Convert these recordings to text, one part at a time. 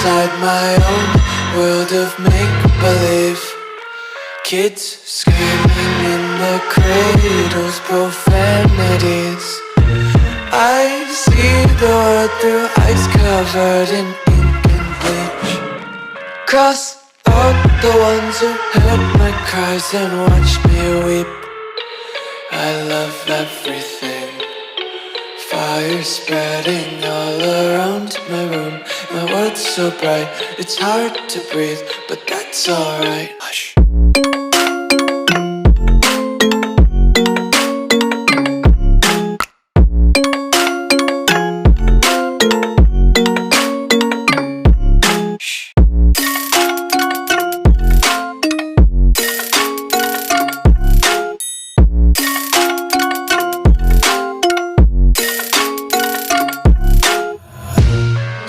inside my own world of make-believe. Kids screaming in their cradles, profanities. I see the world through ice covered in ink and bleach. Cross out the ones who heard my cries and watched me weep. I love everything. Fire spreading all around my room. My world's so bright, it's hard to breathe, but that's alright. Hush.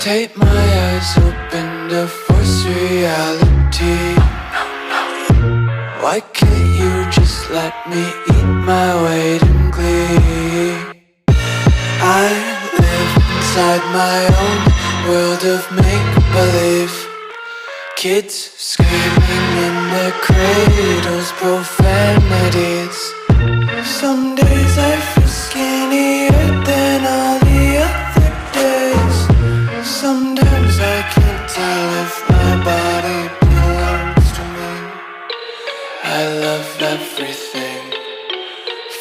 Tape my eyes open to force reality. Why can't you just let me eat my weight in glee? I live inside my own world of make-believe. Kids screaming in their cradles, profanities. Some days I feel skinnier than all the other days. Sometimes I can't tell if my body belongs to me. I love everything.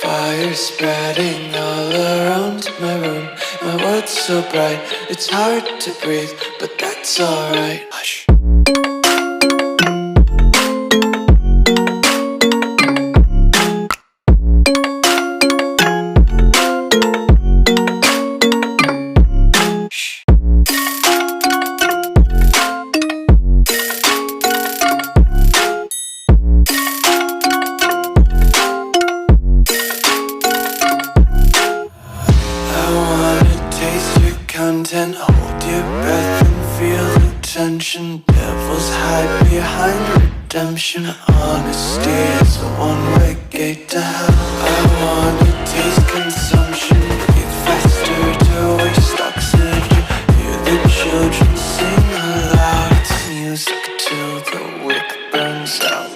Fire spreading all around my room. My world's so bright, it's hard to breathe, but that's alright. Hush. Content, hold your breath and feel the tension. Devils hide behind redemption. Honesty is a one-way gate to hell. I wanna taste consumption. Breathe faster to waste oxygen. Hear the children sing aloud. It's music till the wick burns out.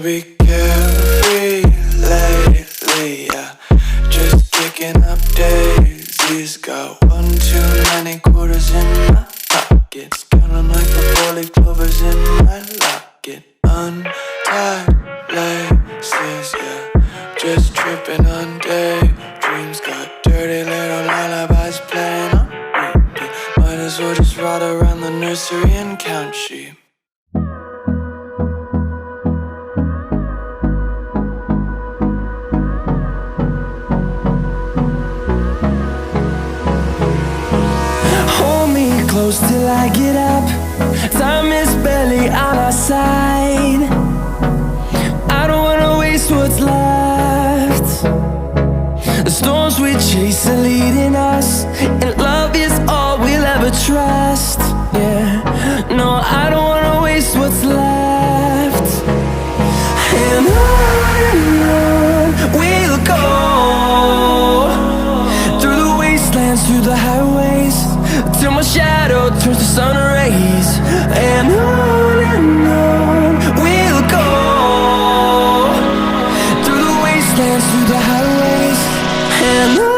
Be carefree lately, yeah. Just kicking up daisies. Got one too many quarters in my pockets. Counting like the four-leaf clovers in my locket. Untied laces, yeah. Just tripping on daydreams. Got dirty little lullabies playing on repeat. Might as well just ride around the nursery and count sheep. Close till I get up. Time is barely on our side. I don't wanna waste what's left. The storms we chase are leading us, and love is all we'll ever trust. Yeah, no, I don't wanna waste what's left. And on we'll go, through the wastelands, through the highways, till my shadow turns to sun rays. And on we'll go, through the wastelands, through the highways. And on